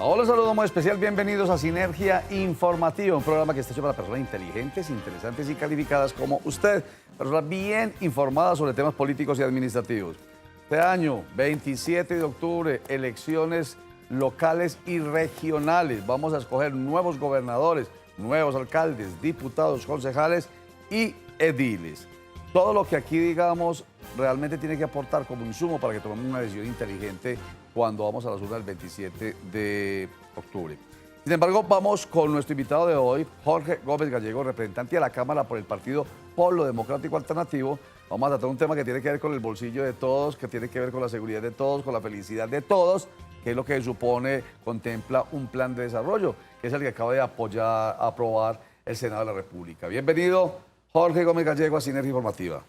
Hola, un saludo muy especial. Bienvenidos a Sinergia Informativa, un programa que está hecho para personas inteligentes, interesantes y calificadas como usted. Personas bien informadas sobre temas políticos y administrativos. Este año, 27 de octubre, elecciones locales y regionales. Vamos a escoger nuevos gobernadores, nuevos alcaldes, diputados, concejales y ediles. Todo lo que aquí digamos realmente tiene que aportar como insumo para que tomemos una decisión inteligente cuando vamos a las urnas del 27 de octubre. Sin embargo, vamos con nuestro invitado de hoy, Jorge Gómez Gallego, representante de la Cámara por el Partido Polo Democrático Alternativo. Vamos a tratar un tema que tiene que ver con el bolsillo de todos, que tiene que ver con la seguridad de todos, con la felicidad de todos, que es lo que supone, contempla un plan de desarrollo, que es el que acaba de aprobar el Senado de la República. Bienvenido, Jorge Gómez Gallego, a Sinergia Informativa.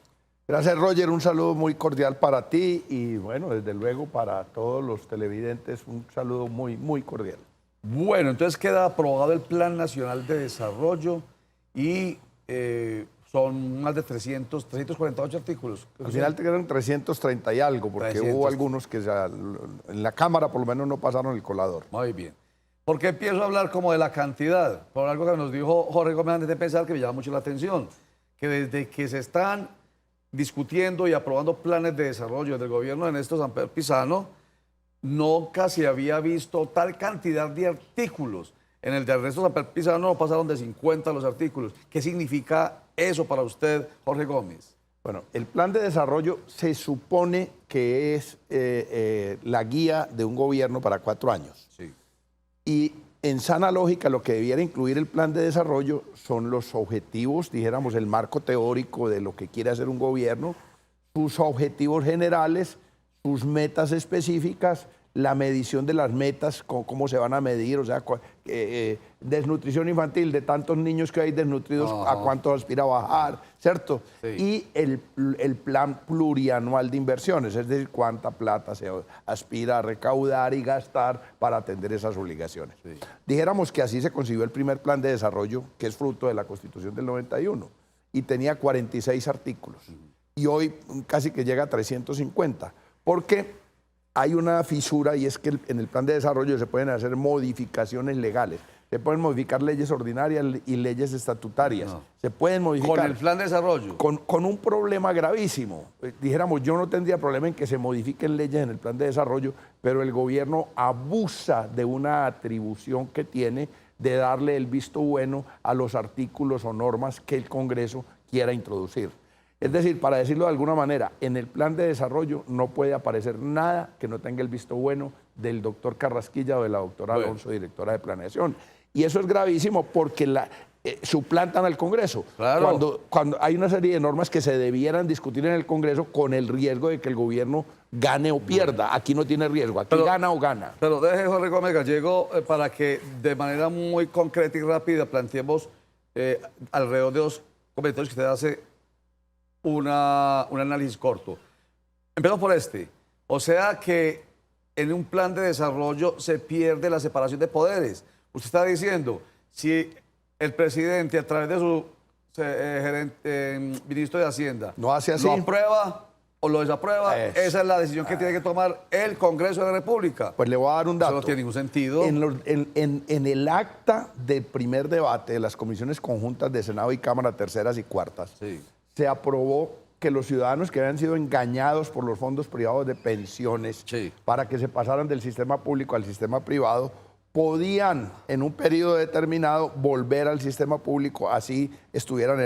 Gracias, Roger. Un saludo muy cordial para ti y, bueno, desde luego para todos los televidentes, un saludo muy, muy cordial. Bueno, entonces queda aprobado el Plan Nacional de Desarrollo y son más de 348 artículos. Al final te quedan 330 y algo, porque 300. hubo algunos que en la Cámara por lo menos no pasaron el colador. Muy bien. ¿Por qué empiezo a hablar como de la cantidad? Por algo que nos dijo Jorge Gómez antes de pensar, que me llama mucho la atención, que desde que se están discutiendo y aprobando planes de desarrollo del gobierno de Néstor Samper Pizano, nunca se había visto tal cantidad de artículos. En el de Ernesto Samper Pizano no pasaron de 50 los artículos. ¿Qué significa eso para usted, Jorge Gómez? Bueno, el plan de desarrollo se supone que es la guía de un gobierno para 4 años. Sí. Y en sana lógica, lo que debiera incluir el plan de desarrollo son los objetivos, dijéramos, el marco teórico de lo que quiere hacer un gobierno, sus objetivos generales, sus metas específicas, la medición de las metas, cómo se van a medir, o sea, desnutrición infantil, de tantos niños que hay desnutridos, a cuánto aspira a bajar, ¿cierto? Sí. Y el plan plurianual de inversiones, es decir, cuánta plata se aspira a recaudar y gastar para atender esas obligaciones. Sí. Dijéramos que así se concibió el primer plan de desarrollo, que es fruto de la Constitución del 91, y tenía 46 artículos, y hoy casi que llega a 350, porque hay una fisura, y es que en el plan de desarrollo se pueden hacer modificaciones legales. Se pueden modificar leyes ordinarias y leyes estatutarias. No. Se pueden modificar. ¿Con el plan de desarrollo? Con un problema gravísimo. Dijéramos, yo no tendría problema en que se modifiquen leyes en el plan de desarrollo, pero el gobierno abusa de una atribución que tiene de darle el visto bueno a los artículos o normas que el Congreso quiera introducir. Es decir, para decirlo de alguna manera, en el plan de desarrollo no puede aparecer nada que no tenga el visto bueno del doctor Carrasquilla o de la doctora Alonso, directora de planeación. Y eso es gravísimo porque suplantan al Congreso. Claro. Cuando hay una serie de normas que se debieran discutir en el Congreso con el riesgo de que el gobierno gane o pierda. Aquí no tiene riesgo, aquí gana o gana. Pero deje, Jorge Gómez Gallego, para que de manera muy concreta y rápida planteemos alrededor de los comentarios que usted hace un análisis corto. Empezamos por este. O sea que en un plan de desarrollo se pierde la separación de poderes. Usted está diciendo, si el presidente a través de su ministro de Hacienda no hace así, lo aprueba o lo desaprueba, esa es la decisión que tiene que tomar el Congreso de la República. Pues le voy a dar un dato. Eso no tiene ningún sentido. En el acta del primer debate de las comisiones conjuntas de Senado y Cámara, terceras y cuartas, sí, se aprobó que los ciudadanos que habían sido engañados por los fondos privados de pensiones, sí, para que se pasaran del sistema público al sistema privado, podían en un periodo determinado volver al sistema público, así estuvieran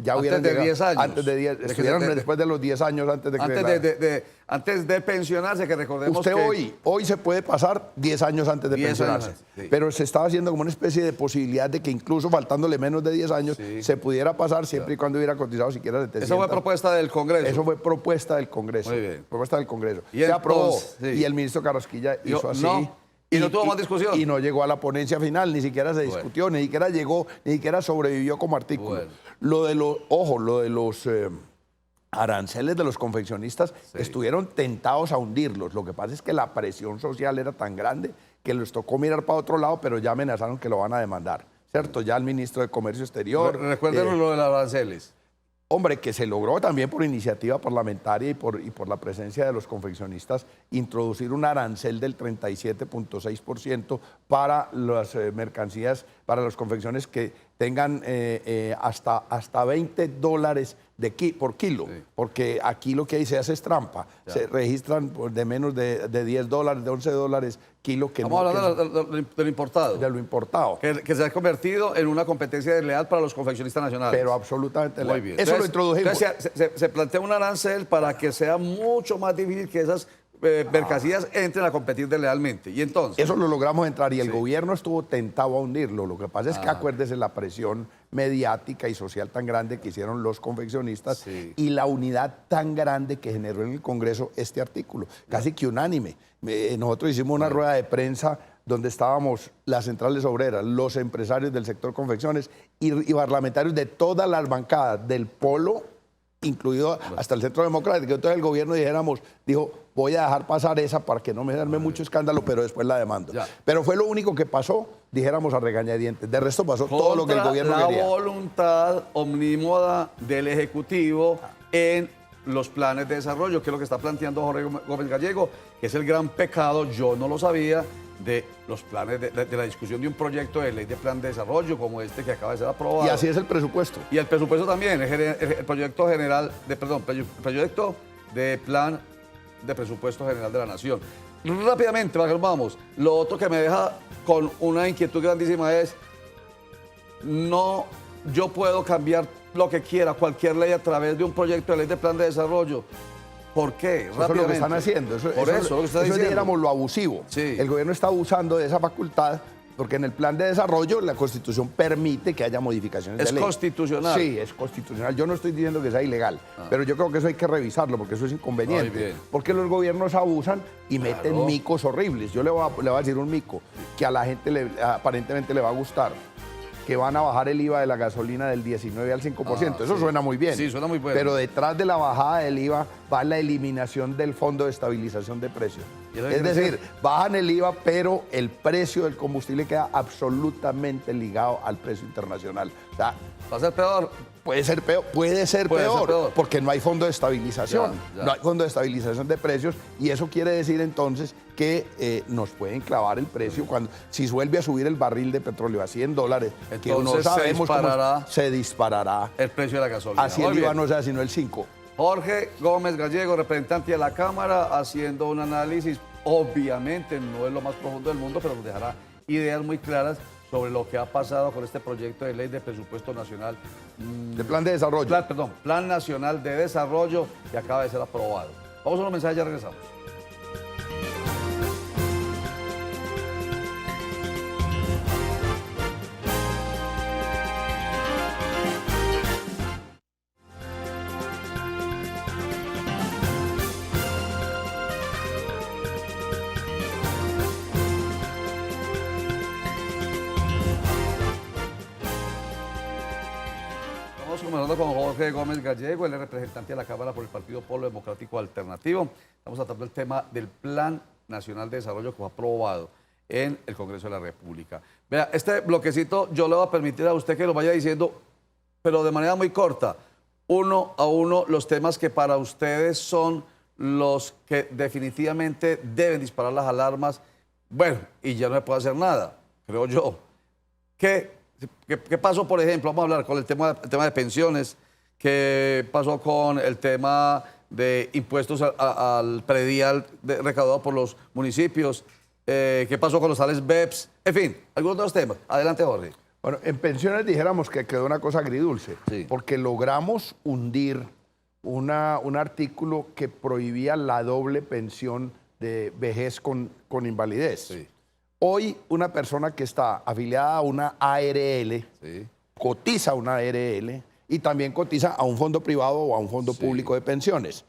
ya hubieran antes de 10 años. Antes de 10, estuvieran después de los 10 años antes de pensionarse, que recordemos usted que hoy se puede pasar 10 años antes de pensionarse, sí, pero se estaba haciendo como una especie de posibilidad de que incluso faltándole menos de 10 años, sí, se pudiera pasar siempre y cuando hubiera cotizado siquiera 700. Eso fue propuesta del Congreso. Eso fue propuesta del Congreso. Muy bien. Propuesta del Congreso. Y se aprobó, sí, y el ministro Carrasquilla hizo así. No. Y no tuvo más discusión. Y no llegó a la ponencia final, ni siquiera se discutió, ni siquiera llegó, ni siquiera sobrevivió como artículo. Lo de los aranceles de los confeccionistas, sí, estuvieron tentados a hundirlos. Lo que pasa es que la presión social era tan grande que les tocó mirar para otro lado, pero ya amenazaron que lo van a demandar, ¿cierto? Ya el ministro de Comercio Exterior. Recuérdenos lo de los aranceles. Hombre, que se logró también por iniciativa parlamentaria y por la presencia de los confeccionistas introducir un arancel del 37.6% para las mercancías, para las confecciones que tengan hasta $20 por kilo, Sí. porque aquí lo que ahí se hace es trampa. Ya. Se registran de menos de $10, de $11 kilo, que Estamos no, hablando de lo importado, de lo importado. que se ha convertido en una competencia desleal para los confeccionistas nacionales. Pero absolutamente Muy bien. Eso lo Entonces, introdujimos. entonces se plantea un arancel para que sea mucho más difícil que esas mercancías entren a competir deslealmente. Y entonces, Eso lo logramos entrar y el Sí. gobierno estuvo tentado a hundirlo. Lo que pasa es que acuérdese la presión mediática y social tan grande que hicieron los confeccionistas Sí. y la unidad tan grande que generó en el Congreso este artículo, casi que unánime. Nosotros hicimos una rueda de prensa donde estábamos las centrales obreras, los empresarios del sector confecciones y parlamentarios de todas las bancadas del polo, incluido hasta el Centro Democrático. Entonces el gobierno dijo, voy a dejar pasar esa para que no me arme mucho escándalo, pero después la demando. Ya. Pero fue lo único que pasó, dijéramos a regañadientes. De resto pasó todo lo que el contra gobierno la quería. voluntad omnímoda del Ejecutivo en los planes de desarrollo, que es lo que está planteando Jorge Gómez Gallego, que es el gran pecado, yo no lo sabía, de los planes de la discusión de un proyecto de ley de plan de desarrollo como este que acaba de ser aprobado. Y así es el presupuesto. Y el presupuesto también, el proyecto general, proyecto de plan de presupuesto general de la Nación. Rápidamente, para que nos vamos, lo otro que me deja con una inquietud grandísima es, no, yo puedo cambiar lo que quiera, cualquier ley a través de un proyecto de ley de plan de desarrollo. ¿Por qué? Eso es lo que están haciendo. Por eso, lo que está eso diciendo. dijéramos lo abusivo. Sí. El gobierno está abusando de esa facultad porque en el plan de desarrollo la Constitución permite que haya modificaciones Es de ley. constitucional. Sí, es constitucional. Yo no estoy diciendo que sea ilegal, pero yo creo que eso hay que revisarlo porque eso es Muy inconveniente. bien. Porque los gobiernos abusan y Claro. meten micos horribles. Yo le voy a decir un mico que a la gente aparentemente le va a gustar. Que van a bajar el IVA de la gasolina del 19 al 5%. Eso sí. suena muy bien. Sí, suena muy bueno. Pero detrás de la bajada del IVA va la eliminación del Fondo de Estabilización de Precios. ¿Y eso Es quiere decir, decir? bajan el IVA, pero el precio del combustible queda absolutamente ligado al precio internacional. O sea, Va a ser peor. puede ser peor, porque no hay fondo de estabilización. Ya. No hay fondo de estabilización de precios y eso quiere decir entonces que nos pueden clavar el precio si vuelve a subir el barril de petróleo a $100, que no Entonces sabemos cómo se se disparará. El precio de la gasolina. Así Muy el IVA bien. no sea sino el 5. Jorge Gómez Gallego, representante de la Cámara, haciendo un análisis, obviamente no es lo más profundo del mundo, pero nos dejará ideas muy claras sobre lo que ha pasado con este proyecto de ley de presupuesto nacional, De plan de desarrollo. Plan Nacional de Desarrollo, que acaba de ser aprobado. Vamos a unos mensajes, ya regresamos. Estamos conversando con Jorge Gómez Gallego, él es representante de la Cámara por el Partido Polo Democrático Alternativo. Estamos tratando el tema del Plan Nacional de Desarrollo que fue aprobado en el Congreso de la República. Vea, este bloquecito yo le voy a permitir a usted que lo vaya diciendo, pero de manera muy corta, uno a uno, los temas que para ustedes son los que definitivamente deben disparar las alarmas. Bueno, y ya no se puede hacer nada, creo yo. ¿Qué pasó, por ejemplo? Vamos a hablar con el tema de pensiones. ¿Qué pasó con el tema de impuestos al predial recaudado por los municipios? ¿Qué pasó con los tales BEPS? En fin, algunos de los temas. Adelante, Jorge. Bueno, en pensiones dijéramos que quedó una cosa agridulce, Sí. porque logramos hundir un artículo que prohibía la doble pensión de vejez con invalidez. Sí. Hoy una persona que está afiliada a una ARL, Sí. cotiza a una ARL y también cotiza a un fondo privado o a un fondo público de pensiones.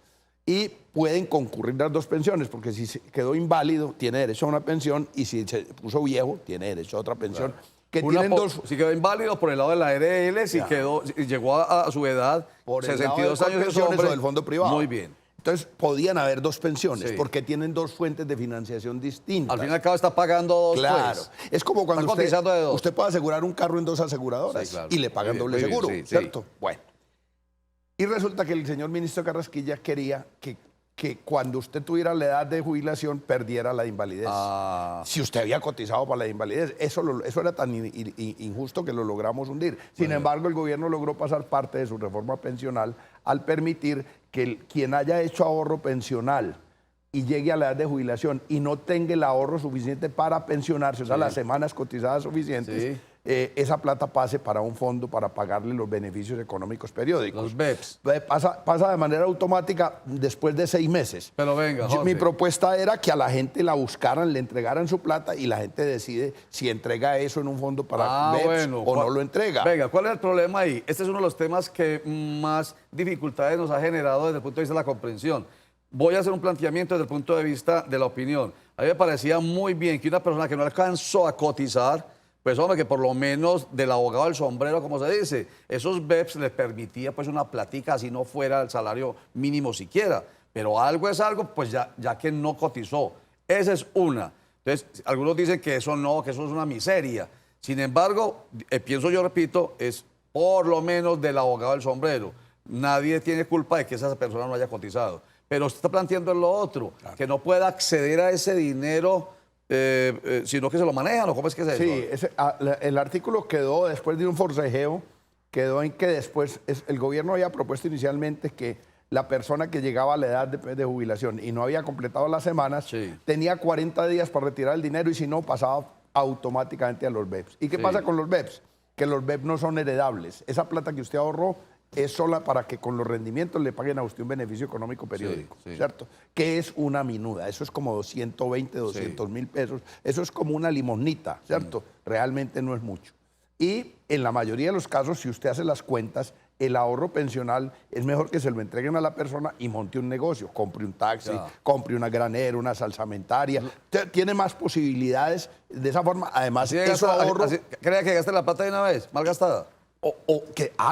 Y pueden concurrir las dos pensiones, porque si se quedó inválido, tiene derecho a una pensión, y si se puso viejo, tiene derecho a otra pensión. Que tienen dos. Si quedó inválido por el lado de la ARL, si llegó a su edad, Por el lado 62 de años, es Colpensiones hombre. o del fondo privado. Muy bien. Entonces, podían haber dos pensiones, Sí. porque tienen dos fuentes de financiación distintas. Al fin y al cabo está pagando dos, Claro. pues. Es como cuando Está cotizando de dos. usted puede asegurar un carro en dos aseguradoras Sí, claro. y le pagan Muy bien, doble muy bien, seguro, sí, sí. ¿cierto? Bueno. Y resulta que el señor ministro Carrasquilla quería que cuando usted tuviera la edad de jubilación perdiera la invalidez. Si usted había cotizado para la invalidez, eso era tan injusto que lo logramos hundir. Sin embargo, el gobierno logró pasar parte de su reforma pensional al permitir que quien haya hecho ahorro pensional y llegue a la edad de jubilación y no tenga el ahorro suficiente para pensionarse, o sea, las semanas cotizadas suficientes, esa plata pase para un fondo para pagarle los beneficios económicos periódicos. Los BEPS. Pasa de manera automática después de 6 meses. Pero venga, Jorge. Mi propuesta era que a la gente la buscaran, le entregaran su plata y la gente decide si entrega eso en un fondo para BEPS o no lo entrega. Venga, ¿cuál es el problema ahí? Este es uno de los temas que más dificultades nos ha generado desde el punto de vista de la comprensión. Voy a hacer un planteamiento desde el punto de vista de la opinión. A mí me parecía muy bien que una persona que no alcanzó a cotizar, pues hombre, que por lo menos del abogado del sombrero, como se dice, esos BEPS les permitía pues una platica, así no fuera el salario mínimo siquiera. Pero algo es algo, pues ya que no cotizó. Esa es una. Entonces, algunos dicen que eso no, que eso es una miseria. Sin embargo, pienso yo, repito, es por lo menos del abogado del sombrero. Nadie tiene culpa de que esa persona no haya cotizado. Pero usted está planteando lo otro, que no pueda acceder a ese dinero, sino que se lo manejan, ¿o cómo es que se Sí, el artículo quedó, después de un forcejeo, quedó en que después el gobierno había propuesto inicialmente que la persona que llegaba a la edad de jubilación y no había completado las semanas, tenía 40 días para retirar el dinero y si no, pasaba automáticamente a los BEPS. ¿Y qué pasa con los BEPS? Que los BEPS no son heredables. Esa plata que usted ahorró es sola para que con los rendimientos le paguen a usted un beneficio económico periódico, ¿cierto? Que es una minuda, eso es como 120, 200 mil pesos, eso es como una limonita, ¿cierto? Realmente no es mucho. Y en la mayoría de los casos, si usted hace las cuentas, el ahorro pensional es mejor que se lo entreguen a la persona y monte un negocio, compre un taxi, compre una granera, una salsamentaria, tiene más posibilidades de esa forma, además eso ahorro... ¿Crea que gaste la plata de una vez, mal gastada?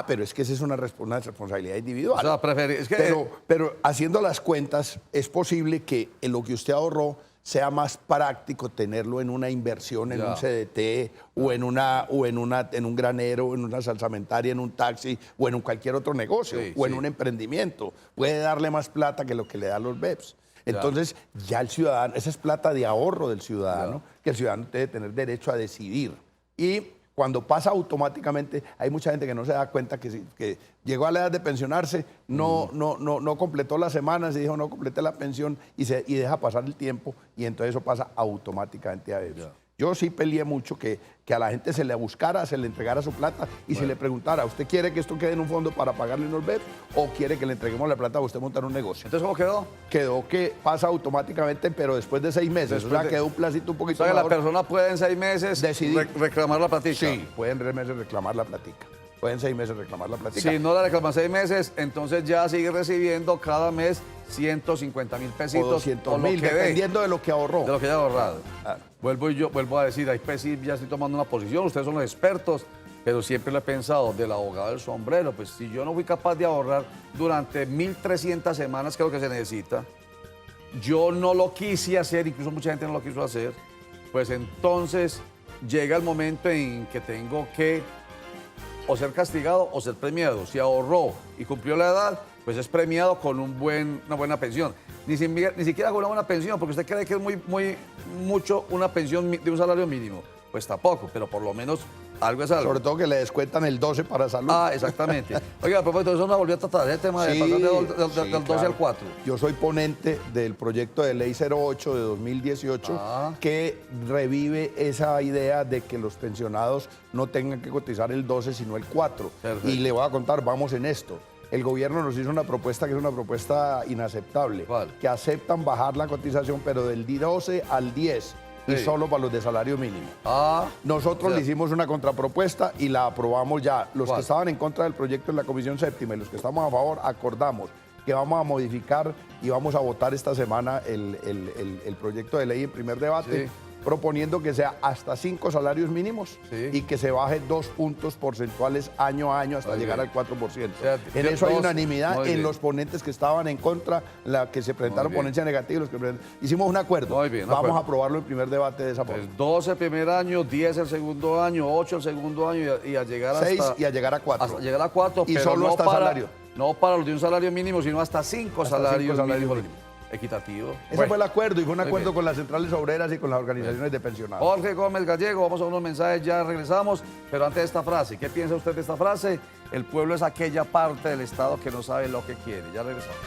Pero es que esa es una responsabilidad individual. O sea, es que, pero haciendo las cuentas, es posible que en lo que usted ahorró sea más práctico tenerlo en una inversión, en un CDT, o en un granero, en una salsamentaria, en un taxi, o en cualquier otro negocio, o en un emprendimiento. Puede darle más plata que lo que le da los BEPS. Entonces, ya el ciudadano, esa es plata de ahorro del ciudadano, que el ciudadano debe tener derecho a decidir. Y cuando pasa automáticamente, hay mucha gente que no se da cuenta que llegó a la edad de pensionarse, no completó las semanas y dijo no completé la pensión y deja pasar el tiempo y entonces eso pasa automáticamente a ellos. Yo sí peleé mucho que a la gente se le buscara, se le entregara su plata y se le preguntara, ¿usted quiere que esto quede en un fondo para pagarle unos BEPS o quiere que le entreguemos la plata a usted montar un negocio? ¿Entonces cómo quedó? Quedó que pasa automáticamente, pero después de 6 meses. O sea, quedó un placito un poquito mejor. La persona puede en 6 meses decidir reclamar la platica. Sí, pueden 6 meses reclamar la platica. Pueden 6 meses reclamar la platica. Si no la reclaman 6 meses, entonces ya sigue recibiendo cada mes 150.000 pesitos. O 200.000, dependiendo de lo que ahorró. De lo que haya ahorrado. Vuelvo a decir, ahí pues sí, ya estoy tomando una posición, ustedes son los expertos, pero siempre lo he pensado, del abogado del sombrero, pues si yo no fui capaz de ahorrar durante 1.300 semanas, que es lo que se necesita, yo no lo quise hacer, incluso mucha gente no lo quiso hacer, pues entonces llega el momento en que tengo que o ser castigado o ser premiado. Si ahorró y cumplió la edad, pues es premiado con una buena pensión. Ni siquiera con una buena pensión, porque usted cree que es mucho una pensión de un salario mínimo. Pues tampoco, pero por lo menos algo es algo. Sobre todo que le descuentan el 12 para salud. Exactamente. Oiga, a propósito, eso nos volvió a tratar el tema de pasar del 12 al 4. Yo soy ponente del proyecto de ley 08 de 2018 que revive esa idea de que los pensionados no tengan que cotizar el 12 sino el 4. Perfecto. Y le voy a contar, vamos en esto. El gobierno nos hizo una propuesta que es una propuesta inaceptable. ¿Cuál? Que aceptan bajar la cotización, pero del 12 al 10. Y solo para los de salario mínimo. Nosotros le hicimos una contrapropuesta y la aprobamos ya. Los que estaban en contra del proyecto en la Comisión Séptima y los que estamos a favor, acordamos que vamos a modificar y vamos a votar esta semana el proyecto de ley en primer debate, proponiendo que sea hasta 5 salarios mínimos y que se baje 2 puntos porcentuales año a año hasta llegar al 4%. O sea, en eso hay unanimidad en los ponentes que estaban en contra, la que se presentaron ponencia negativa, hicimos un acuerdo. Vamos a aprobarlo en primer debate de esa forma. 12 el primer año, 10 el segundo año, 8 el segundo año y a llegar hasta 6 y a llegar a 4. Hasta llegar a 4, y pero solo no hasta para, salario. no para los de un salario mínimo, sino hasta 5 salarios salarios mínimos. Equitativo. Ese fue el acuerdo y fue un Muy acuerdo bien. con las centrales obreras y con las organizaciones de pensionados. Jorge Gómez Gallego, vamos a unos mensajes, ya regresamos, pero antes de esta frase, ¿qué piensa usted de esta frase? El pueblo es aquella parte del Estado que no sabe lo que quiere. Ya regresamos.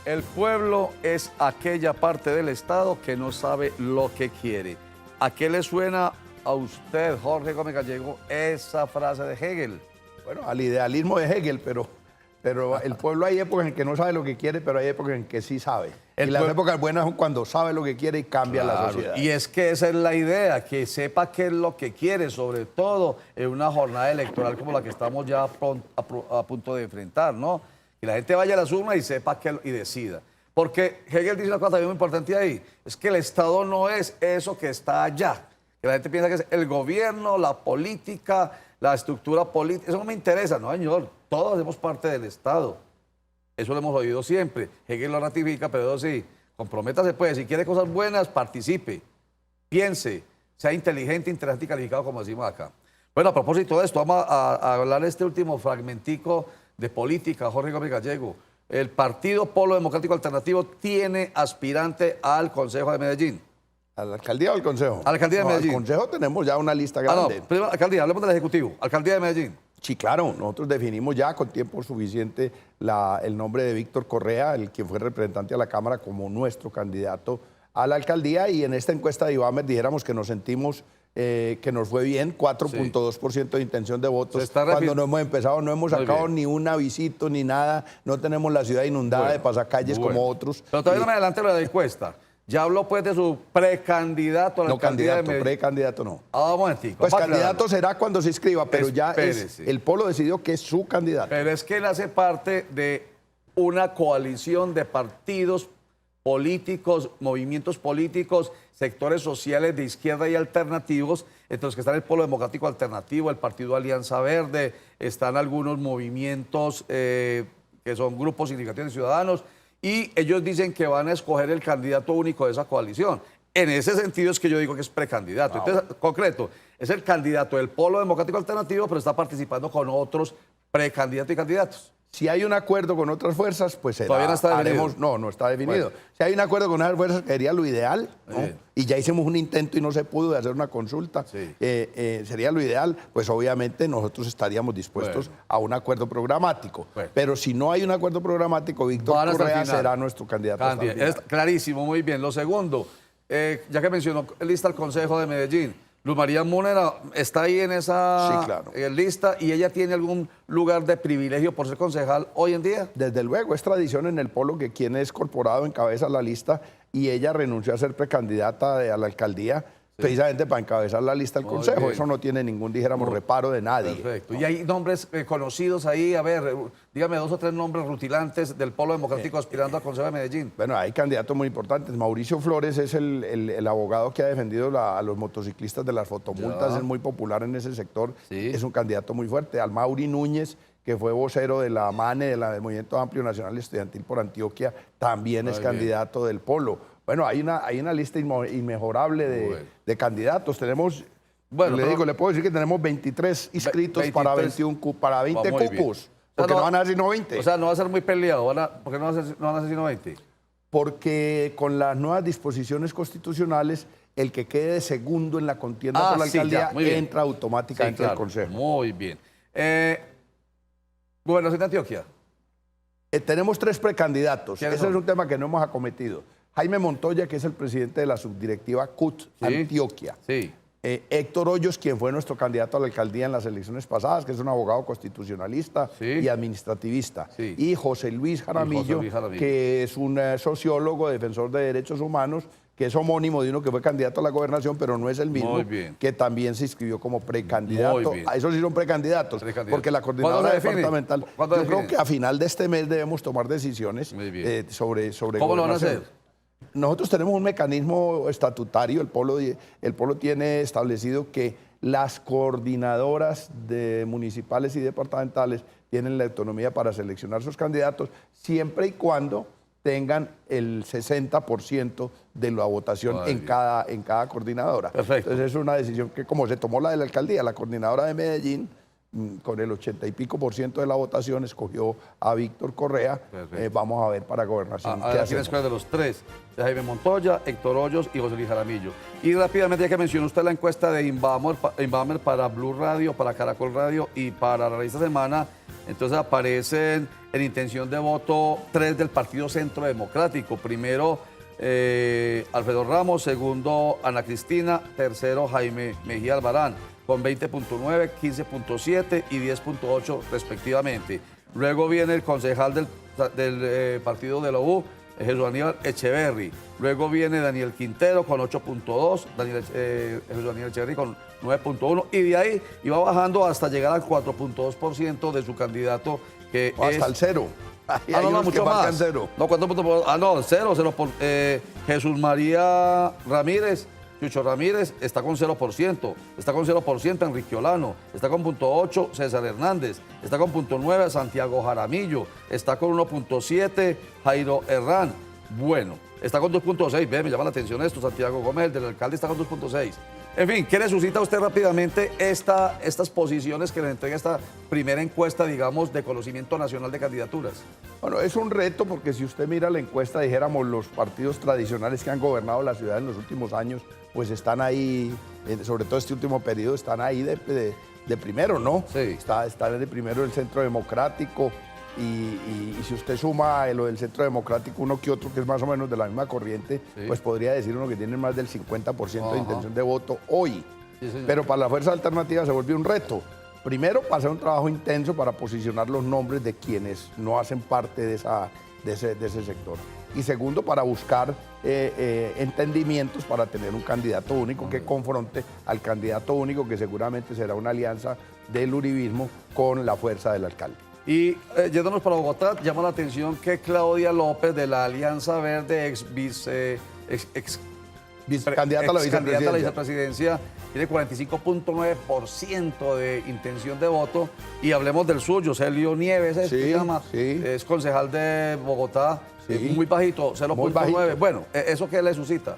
El pueblo es aquella parte del Estado que no sabe lo que quiere. ¿A qué le suena a usted, Jorge Gómez Gallego, esa frase de Hegel? Bueno, al idealismo de Hegel, pero el pueblo hay épocas en que no sabe lo que quiere, pero hay épocas en que sí sabe. Y las épocas buenas son cuando sabe lo que quiere y cambia la sociedad. Y es que esa es la idea, que sepa qué es lo que quiere, sobre todo en una jornada electoral como la que estamos ya a punto de enfrentar, ¿no? Que la gente vaya a las urnas y sepa qué y decida. Porque Hegel dice una cosa también muy importante ahí, es que el Estado no es eso que está allá. Que la gente piensa que es el gobierno, la política, la estructura política. Eso no me interesa, no, señor. Todos hacemos parte del Estado. Eso lo hemos oído siempre. Hegel lo ratifica, pero eso sí, comprométase pues. Si quiere cosas buenas, participe, piense, sea inteligente, interesante y calificado, como decimos acá. Bueno, a propósito de esto, vamos a hablar de este último fragmentico de política, Jorge Gómez Gallego. El Partido Polo Democrático Alternativo tiene aspirante al Consejo de Medellín. ¿A la alcaldía o al consejo? A la alcaldía de Medellín. Al consejo tenemos ya una lista grande. No, primero alcaldía, hablemos del Ejecutivo. Alcaldía de Medellín. Sí, claro, nosotros definimos ya con tiempo suficiente el nombre de Víctor Correa, el que fue representante a la Cámara, como nuestro candidato a la alcaldía, y en esta encuesta de Ibamer dijéramos que nos sentimos que nos fue bien, 4.2% de intención de votos. Cuando no hemos empezado, no hemos sacado ni un avisito ni nada, no tenemos la ciudad inundada de pasacalles como otros. Pero todavía no me adelante lo de la encuesta. Ya habló pues de su precandidato a la alcaldía de Medellín. Precandidato no. Ah, un momentico. Pues candidato será cuando se inscriba, pero ya el Polo decidió que es su candidato. Pero es que él hace parte de una coalición de partidos políticos, movimientos políticos, sectores sociales de izquierda y alternativos, entre los que están el Polo Democrático Alternativo, el Partido Alianza Verde, están algunos movimientos que son grupos significativos de ciudadanos, y ellos dicen que van a escoger el candidato único de esa coalición. En ese sentido es que yo digo que es precandidato. Entonces, concreto, es el candidato del Polo Democrático Alternativo, pero está participando con otros precandidatos y candidatos. Si hay un acuerdo con otras fuerzas, pues será, todavía no está definido. No está definido. Bueno. Si hay un acuerdo con esas fuerzas, sería lo ideal, ¿no? Y ya hicimos un intento y no se pudo de hacer una consulta. Sí. Sería lo ideal, pues obviamente nosotros estaríamos dispuestos a un acuerdo programático. Pero si no hay un acuerdo programático, Víctor Correa será nuestro candidato. Es clarísimo, muy bien. Lo segundo, ya que mencionó lista al Consejo de Medellín, Luz María Múnera está ahí en esa lista, y ella tiene algún lugar de privilegio por ser concejal hoy en día. Desde luego, es tradición en el Polo que quien es corporado encabeza la lista, y ella renunció a ser precandidata a la alcaldía precisamente para encabezar la lista del consejo. Bien. Eso no tiene ningún, dijéramos, reparo de nadie. Perfecto. ¿No? Y hay nombres conocidos ahí, a ver, dígame 2 o 3 nombres rutilantes del Polo Democrático aspirando al Consejo de Medellín. Bueno, hay candidatos muy importantes. Mauricio Flores es el abogado que ha defendido a los motociclistas de las fotomultas, es muy popular en ese sector, es un candidato muy fuerte. Al Mauri Núñez, que fue vocero de la MANE, del Movimiento Amplio Nacional Estudiantil por Antioquia, también es candidato del Polo. Bueno, hay una lista inmejorable de candidatos. Tenemos, le puedo decir que tenemos 23 inscritos 23, para 20 cupos. Porque no van a ser sino 20. O sea, no va a ser muy peleado. ¿Por qué no van a ser sino 20? Porque con las nuevas disposiciones constitucionales, el que quede de segundo en la contienda por la alcaldía entra automáticamente al Consejo. Muy bien. Gobernación de Antioquia. Tenemos 3 precandidatos. Ese es un tema que no hemos acometido. Jaime Montoya, que es el presidente de la subdirectiva CUT Antioquia. Héctor Hoyos, quien fue nuestro candidato a la alcaldía en las elecciones pasadas, que es un abogado constitucionalista y administrativista. Y José Luis Jaramillo, que es un sociólogo, defensor de derechos humanos, que es homónimo de uno que fue candidato a la gobernación, pero no es el mismo, que también se inscribió como precandidato. Esos sí son precandidatos, porque la coordinadora departamental, yo creo que a final de este mes debemos tomar decisiones sobre ¿Cómo lo van a hacer? Nosotros tenemos un mecanismo estatutario, el Polo tiene establecido que las coordinadoras municipales y departamentales tienen la autonomía para seleccionar sus candidatos siempre y cuando tengan el 60% de la votación en cada coordinadora. Perfecto. Entonces es una decisión que, como se tomó la de la alcaldía, la coordinadora de Medellín, con el 80 y pico % de la votación, escogió a Víctor Correa. Vamos a ver para gobernación. A ver, ¿quién escoge de los tres? De Jaime Montoya, Héctor Hoyos y José Luis Jaramillo. Y rápidamente, ya que mencionó usted la encuesta de Inbamer para Blue Radio, para Caracol Radio y para la revista Semana, entonces aparecen en intención de voto 3 del Partido Centro Democrático. Primero, Alfredo Ramos. Segundo, Ana Cristina. Tercero, Jaime Mejía Albarán, con 20.9, 15.7 y 10.8 respectivamente. Luego viene el concejal del partido de la U, Jesús Aníbal Echeverry. Luego viene Daniel Quintero con 8.2, Jesús Daniel Echeverry con 9.1, y de ahí iba bajando hasta llegar al 4.2% de su candidato, que hasta el cero. No, mucho más. Cero. No, cero por Jesús María Ramírez. Chucho Ramírez está con 0%, está con 0% Enrique Olano, está con 0.8 César Hernández, está con 0.9 Santiago Jaramillo, está con 1.7 Jairo Herrán. Bueno, está con 2.6, me llama la atención esto, Santiago Gómez, el del alcalde, está con 2.6. En fin, ¿qué le suscita a usted rápidamente estas posiciones que le entrega esta primera encuesta, digamos, de conocimiento nacional de candidaturas? Bueno, es un reto porque si usted mira la encuesta, dijéramos, los partidos tradicionales que han gobernado la ciudad en los últimos años, pues están ahí, sobre todo este último periodo, están ahí de primero, ¿no? Sí. Está de primero el Centro Democrático. Y si usted suma lo del Centro Democrático, uno que otro que es más o menos de la misma corriente, pues podría decir uno que tiene más del 50% de intención de voto hoy. Sí, pero para la fuerza alternativa se volvió un reto. Primero, para hacer un trabajo intenso para posicionar los nombres de quienes no hacen parte de ese sector. Y segundo, para buscar entendimientos para tener un candidato único que confronte al candidato único, que seguramente será una alianza del uribismo con la fuerza del alcalde. Y yéndonos para Bogotá, llama la atención que Claudia López, de la Alianza Verde, candidata a la vicepresidencia, tiene 45.9% de intención de voto. Y hablemos del suyo, Celio Nieves, se llama, es concejal de Bogotá. Muy bajito, 0.9. Bueno, ¿eso qué le suscita?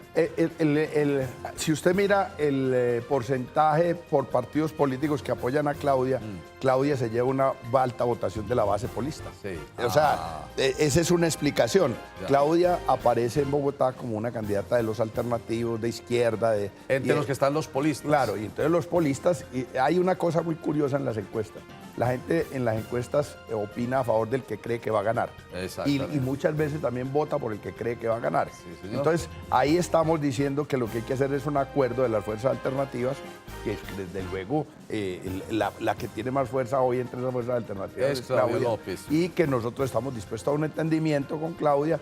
Si usted mira el porcentaje por partidos políticos que apoyan a Claudia, Claudia se lleva una alta votación de la base polista. O sea, esa es una explicación. Claudia aparece en Bogotá como una candidata de los alternativos, de izquierda. Entre los que están los polistas. Claro, y entonces los polistas, y hay una cosa muy curiosa en las encuestas. La gente en las encuestas opina a favor del que cree que va a ganar. Y muchas veces también vota por el que cree que va a ganar. Entonces, ahí estamos diciendo que lo que hay que hacer es un acuerdo de las fuerzas alternativas, que desde luego la que tiene más fuerza hoy entre las fuerzas alternativas es Claudia López. Y que nosotros estamos dispuestos a un entendimiento con Claudia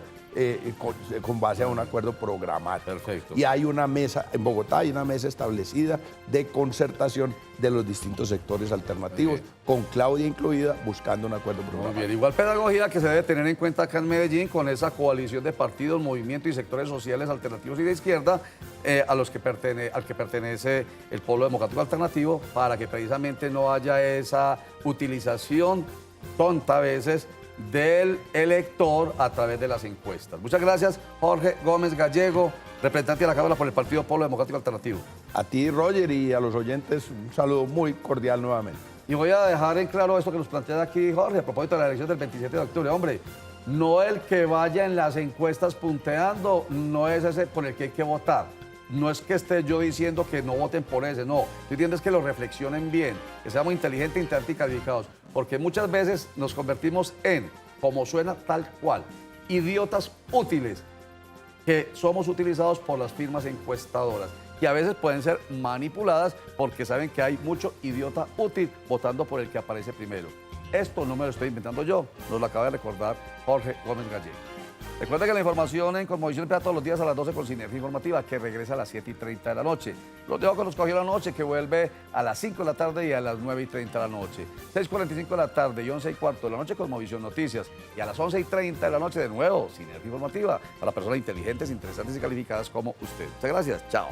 con base a un acuerdo programático. Perfecto. Y hay una mesa, en Bogotá hay una mesa establecida de concertación de los distintos sectores alternativos, con Claudia incluida, buscando un acuerdo programático. Muy bien, igual pedagogía que se debe tener en cuenta acá en Medellín con esa coalición de partidos, movimientos y sectores sociales alternativos y de izquierda al que pertenece el Polo Democrático Alternativo, para que precisamente no haya esa utilización tonta a veces del elector a través de las encuestas. Muchas gracias, Jorge Gómez Gallego, representante de la Cámara por el Partido Polo Democrático Alternativo. A ti, Roger, y a los oyentes, un saludo muy cordial nuevamente. Y voy a dejar en claro esto que nos plantea aquí Jorge, a propósito de la elección del 27 de octubre. Hombre, no el que vaya en las encuestas punteando, no es ese por el que hay que votar. No es que esté yo diciendo que no voten por ese, no. Tú entiendes que lo reflexionen bien, que seamos inteligentes, integrantes y calificados. Porque muchas veces nos convertimos en, como suena tal cual, idiotas útiles, que somos utilizados por las firmas encuestadoras, que a veces pueden ser manipuladas porque saben que hay mucho idiota útil votando por el que aparece primero. Esto no me lo estoy inventando yo, nos lo acaba de recordar Jorge Gómez Gallego. Recuerda que la información en Cosmovisión empieza todos los días a las 12 con Sinergia Informativa, que regresa a las 7:30 de la noche. Los dejo con Nos Cogió la Noche, que vuelve a las 5 de la tarde y a las 9:30 de la noche. 6:45 de la tarde y 11:15 de la noche, Cosmovisión Noticias. Y a las 11:30 de la noche, de nuevo, Sinergia Informativa, para personas inteligentes, interesantes y calificadas como usted. Muchas gracias. Chao.